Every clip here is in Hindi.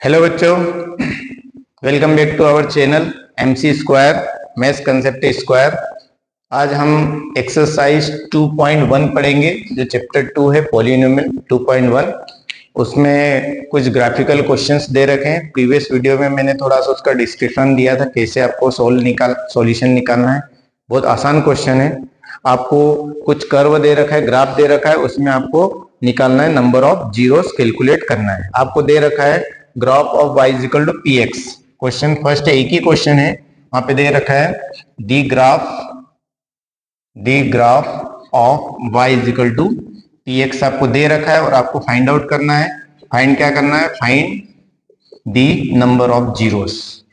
हेलो बच्चों, welcome back to our channel MC square maths concept square. आज हम एक्सरसाइज 2.1 पढ़ेंगे जो चैप्टर 2 है पॉलिनोमियल 2.1। उसमें कुछ ग्राफिकल क्वेश्चंस दे रखे हैं। प्रीवियस वीडियो में मैंने थोड़ा सा उसका डिस्क्रिप्शन दिया था कैसे आपको सॉल्यूशन निकालना है। बहुत आसान क्वेश्चन है। आपको कुछ कर्व दे रखा है, ग्राफ दे रखा है, उसमें आपको निकालना है नंबर ऑफ जीरोस, कैलकुलेट करना है। आपको दे रखा है graph of y is equal to P x. Question first है, एक ही क्वेश्चन है, वहां पे दे रखा है the graph of y is equal to P X आपको दे रखा है और आपको फाइंड आउट करना है। फाइंड क्या करना है? Find the number of zeros.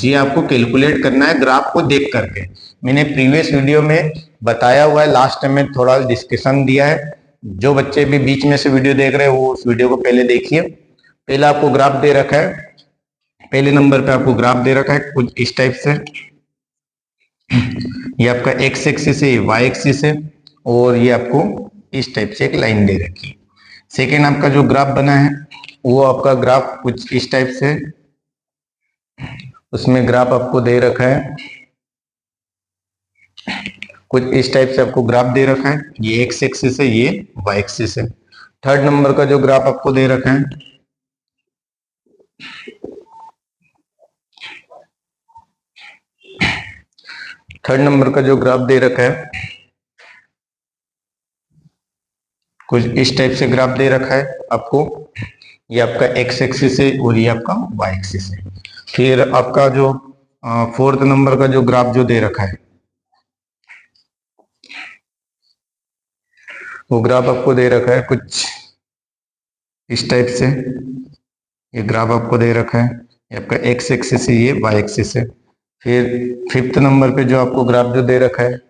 ये आपको कैलकुलेट करना है ग्राफ को देख करके। मैंने प्रीवियस वीडियो में बताया हुआ है, लास्ट टाइम में थोड़ा डिस्कशन दिया है। जो बच्चे भी बीच में से वीडियो देख रहे हैं वो उस वीडियो को पहले देखिए। पहले आपको ग्राफ दे रखा है, पहले नंबर पे आपको ग्राफ दे रखा है कुछ इस टाइप से। ये आपका एक्स एक्सिस है, वाई एक्सिस है, और ये आपको इस टाइप से एक लाइन दे रखी है। सेकेंड आपका जो ग्राफ बना है वो आपका ग्राफ कुछ इस टाइप से, उसमें ग्राफ आपको दे रखा है कुछ इस टाइप से, आपको ग्राफ दे रखा है। ये एक्स एक्सिस है, ये वाई एक्सिस है। थर्ड नंबर का जो ग्राफ आपको दे रखा है, थर्ड नंबर का जो ग्राफ दे रखा है कुछ इस टाइप से ग्राफ दे रखा है आपको। ये आपका एक्स एक्सिस है और ये आपका वाई एक्सिस है। फिर आपका जो फोर्थ नंबर का जो ग्राफ जो दे रखा है वो ग्राफ आपको दे रखा है कुछ इस टाइप से। ये ग्राफ आपको दे रखा है, ये आपका एक्स एक्सिस है, ये वाई एक्सिस है। फिर फिफ्थ नंबर पे जो आपको ग्राफ जो दे रखा है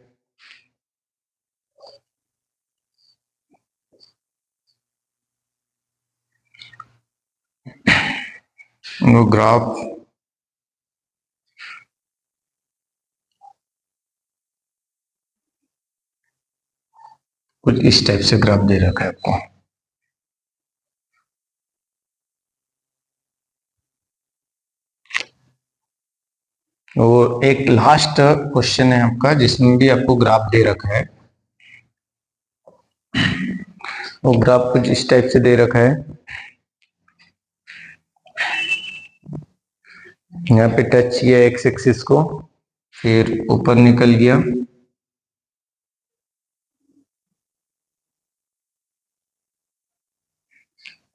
वो ग्राफ कुछ इस टाइप से ग्राफ दे रखा है आपको। और एक लास्ट क्वेश्चन है आपका जिसमें भी आपको ग्राफ दे रखा है। वो ग्राफ कुछ इस टाइप से दे रखा है। यहाँ पे टच किया एक्स एक्सिस को, फिर ऊपर निकल गया,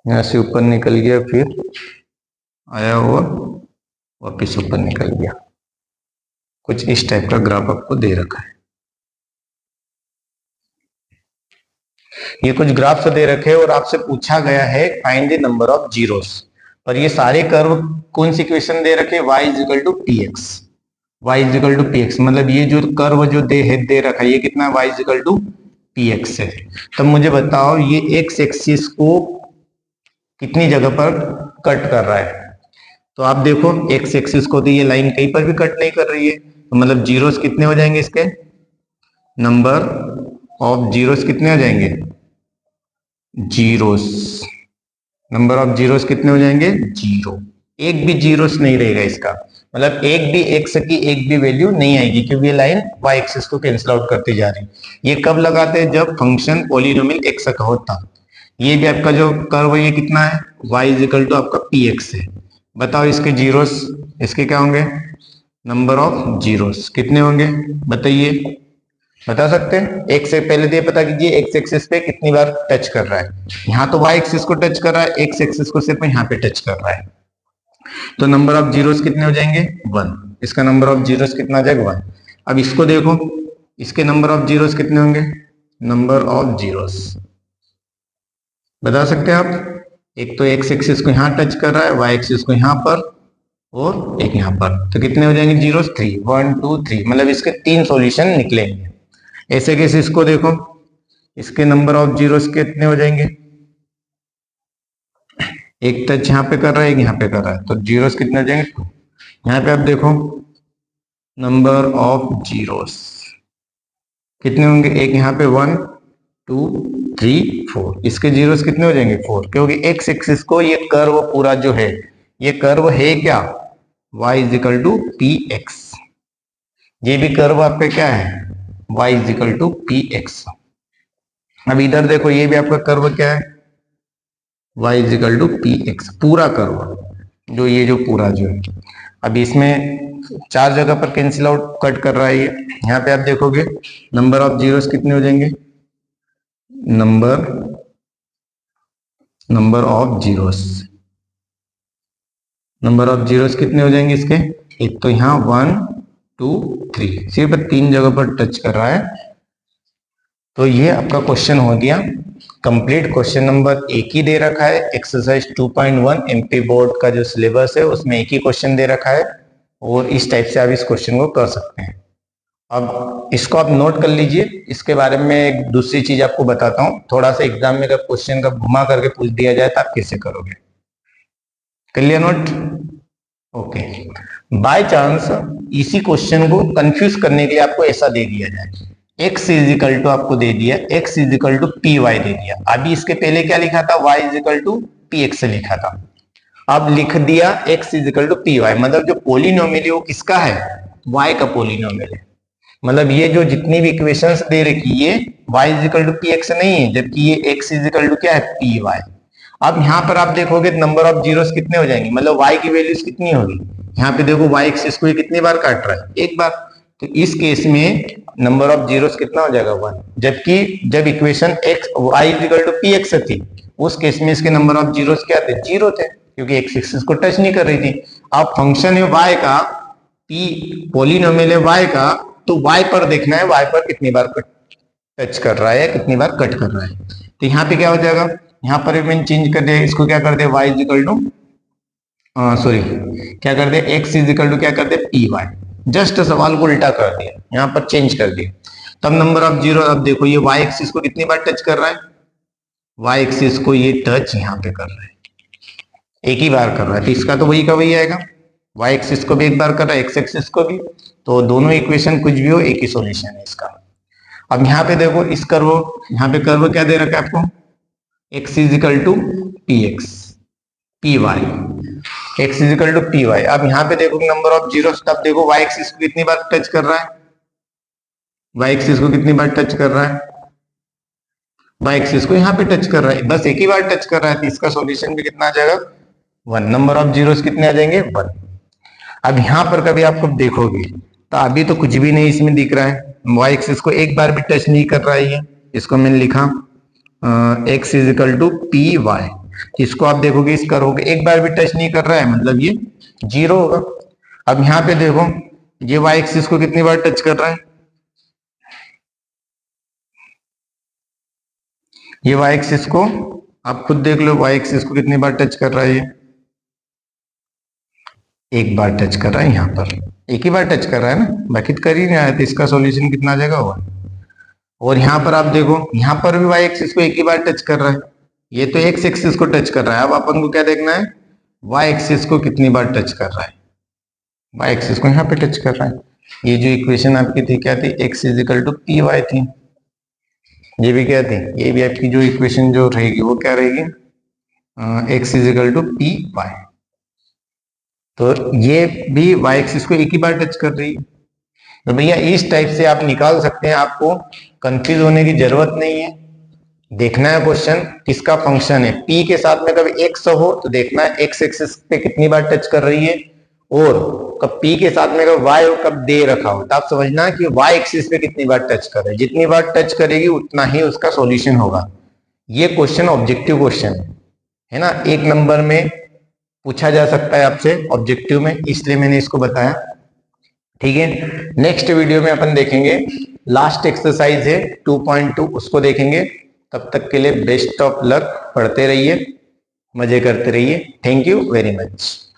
यहाँ से ऊपर निकल गया, फिर आया और वापिस ऊपर निकल गया। कुछ इस टाइप का ग्राफ आपको दे रखा है। ये कुछ ग्राफ्स दे रखे हैं और आपसे पूछा गया है find the number of zeros. पर ये सारे कर्व कौन सी इक्वेशन दे रखे? y is equal to P x. Y is equal to P x मतलब ये जो कर्व जो दे रखा है ये कितना है? y is equal to P x है। तब मुझे बताओ ये एक्स एक्सिस को कितनी जगह पर कट कर रहा है? तो आप देखो एक्स एक्सिस को तो ये लाइन कहीं पर भी कट नहीं कर रही है, तो मतलब जीरोस कितने हो जाएंगे? इसके नंबर ऑफ जीरोस कितने हो जाएंगे? जीरोस, नंबर ऑफ जीरोस कितने हो जाएंगे? जीरो। एक भी जीरोस नहीं रहेगा इसका, मतलब एक भी एक्स की एक भी वैल्यू नहीं आएगी क्योंकि ये लाइन वाई एक्सिस को कैंसिल आउट करती जा रही है। ये कब लगाते हैं? जब फंक्शन पॉलिनोमियल एक्स का होता। ये भी आपका जो कर्व है ये कितना है? y इज इक्वल टू आपका पी एक्स है। बताओ इसके जीरोस, इसके क्या होंगे? नंबर ऑफ जीरोस कितने होंगे बताइए? बता सकते हैं? एक से पहले ये पता कीजिए एक्स एक्सिस पे कितनी बार टच कर रहा है। यहाँ तो वाई एक्सिस को टच कर रहा है, एक्स एक्सिस को सिर्फ यहाँ पे टच कर रहा है, तो नंबर ऑफ जीरोस कितने हो जाएंगे? 1। इसका नंबर ऑफ जीरोस कितना आ जाएगा? 1। अब इसको देखो, इसके नंबर ऑफ जीरोस कितने होंगे? नंबर ऑफ जीरोस बता सकते हैं आप? एक तो एक्स एक्सिस को यहाँ टच कर रहा है, वाई एक्सिस को यहाँ पर, और एक यहाँ पर, तो कितने हो जाएंगे जीरोस? 3। 1 2 3 मतलब इसके 3 सॉल्यूशन निकलेंगे। ऐसे कैसे इसको देखो, इसके नंबर ऑफ जीरोस कितने हो जाएंगे? एक टच यहाँ पे कर रहा है, एक यहाँ पे कर रहा है, तो जीरोस कितने हो जाएंगे? 2। यहाँ पे आप देखो नंबर ऑफ जीरोस कितने होंगे? एक यहाँ पे 1 2 3 4, इसके जीरोस कितने हो जाएंगे 4, क्योंकि एक्स एक्सिस को ये कर्व पूरा जो है, ये कर्व है क्या, y is equal to P x. ये भी कर्व आपका क्या है, y is equal to P x. अब इधर देखो, ये भी आपका कर्व क्या है, y is equal to P x, पूरा कर्व जो ये जो पूरा जो है। अब इसमें 4 जगह पर कैंसिल आउट कट कर रहा है ये। यहाँ पे आप देखोगे नंबर ऑफ जीरोस कितने हो जाएंगे, नंबर ऑफ जीरोस कितने हो जाएंगे इसके, एक तो यहाँ 1 2 3, सिर्फ 3 जगह पर टच कर रहा है। तो ये आपका क्वेश्चन हो गया कंप्लीट। क्वेश्चन नंबर एक ही दे रखा है, एक्सरसाइज 2.1 एमपी बोर्ड का जो सिलेबस है उसमें एक ही क्वेश्चन दे रखा है, और इस टाइप से आप इस क्वेश्चन को कर सकते हैं। अब इसको आप नोट कर लीजिए। इसके बारे में एक दूसरी चीज आपको बताता हूँ, थोड़ा सा एग्जाम में अगर क्वेश्चन का घुमा करके पूछ दिया जाए तो आप कैसे करोगे, कर लिया नोट, ओके। बाय चांस इसी क्वेश्चन को कंफ्यूज करने के लिए आपको ऐसा दे दिया जाए, x इज इक्वल टू आपको दे दिया, x is equal to p y दे दिया। अभी इसके पहले क्या लिखा था, y is equal to P x लिखा था। अब लिख दिया x is equal to p y, मतलब जो पोलिनोमियल है वो किसका है, y का पोलिनोमियल है। मतलब ये जो जितनी भी इक्वेशंस दे रखी है y is equal to P x नहीं है, जबकि ये x इज इक्वल टू क्या है, पी वाई। अब यहाँ पर आप देखोगे नंबर ऑफ जीरोस कितने हो जाएंगे, मतलब y की वैल्यूज कितनी होगी। यहाँ पे देखो y एक्सिस को कितनी बार काट रहा है, एक बार। तो इस केस में नंबर ऑफ जीरोस कितना हो जाएगा 1, जबकि जब equation x y is equal to P x थी उस केस में इसके नंबर ऑफ जीरोस क्या थे, 0 थे, क्योंकि x एक्सिस को टच नहीं कर रही थी। अब फंक्शन है y का, p पोलिनोमियल है y का, तो y पर देखना है y पर कितनी बार टच कर रहा है, कितनी बार कट कर रहा है। तो यहाँ पे क्या हो जाएगा, यहाँ पर मैंने चेंज कर दिया, इसको क्या कर दे, y is equal to sorry क्या कर दे, x इज इक्वल टू क्या कर दे, पी वाई। जस्ट सवाल को उल्टा कर दिया, यहाँ पर चेंज कर दिया। तब नंबर ऑफ जीरो, अब देखो ये y एक्सिस को कितनी बार टच कर रहा है, y एक्सिस को ये टच यहाँ पे कर रहा है, एक ही बार कर रहा है, तो इसका तो वही का वही आएगा। y एक्सिस को भी एक बार कर रहा है, x एक्सिस को भी, तो दोनों इक्वेशन कुछ भी हो एक ही सॉल्यूशन है इसका। अब यहाँ पे देखो इस कर्व, यहाँ पे कर्व क्या दे रखा है आपको, x is equal to P x p y, x is equal to p y. अब यहाँ पे देखो नंबर ऑफ जीरो, तब देखो y एक्सिस को कितनी बार टच कर रहा है, y एक्सिस को कितनी बार टच कर रहा है, y एक्सिस को यहाँ पे टच कर रहा है, बस एक ही बार टच कर रहा है, तो इसका सॉल्यूशन भी कितना आ जाएगा 1। नंबर ऑफ जीरोस कितने आ जाएंगे 1। अब यहाँ पर कभी आपको देखोगे तो अभी तो कुछ भी नहीं इसमें दिख रहा है, y एक्सिस को एक बार भी टच नहीं कर रहा है, ये इसको मैंने लिखा x is equal to p y. इसको आप देखोगे इस करोगे एक बार भी टच नहीं कर रहा है, मतलब ये 0 होगा। अब यहाँ पे देखो ये y एक्सिस को कितनी बार टच कर रहा है, ये y एक्सिस को आप खुद देख लो, y एक्सिस को कितनी बार टच कर रहा है, ये एक बार टच कर रहा है, यहाँ पर एक ही बार टच कर रहा है ना, बाकी तो कर ही नहीं आया, तो इसका सॉल्यूशन कितना आ जाएगा 1। और यहाँ पर आप देखो, यहाँ पर भी y एक्सिस को एक ही बार टच कर रहा है, ये तो x एक्सिस को टच कर रहा है। अब अपन को क्या देखना है, y एक्सिस को कितनी बार टच कर रहा है, y एक्सिस को यहाँ पे टच कर रहा है। ये जो इक्वेशन आपकी थी क्या थी, x is equal to p y थी, ये भी क्या थी, ये भी आपकी जो इक्वेशन जो रहेगी वो क्या रहेगी, x is equal to p y. तो ये भी y एक्सिस को एक ही बार टच कर रही है। तो भैया इस टाइप से आप निकाल सकते हैं, आपको कंफ्यूज होने की जरूरत नहीं है। देखना है क्वेश्चन किसका फंक्शन है, p के साथ में कभी x हो तो देखना है x एक्सिस पे कितनी बार टच कर रही है, और कब p के साथ में कब y हो, कब दे रखा हो, तो आप समझना कि y एक्सिस पे कितनी बार टच कर रही है। जितनी बार टच करेगी उतना ही उसका सॉल्यूशन होगा। ये क्वेश्चन ऑब्जेक्टिव क्वेश्चन है ना, 1 नंबर में पूछा जा सकता है आपसे ऑब्जेक्टिव में, इसलिए मैंने इसको बताया। ठीक है, नेक्स्ट वीडियो में अपन देखेंगे लास्ट एक्सरसाइज है 2.2, उसको देखेंगे। तब तक के लिए बेस्ट ऑफ लक, पढ़ते रहिए, मजे करते रहिए। Thank you very much.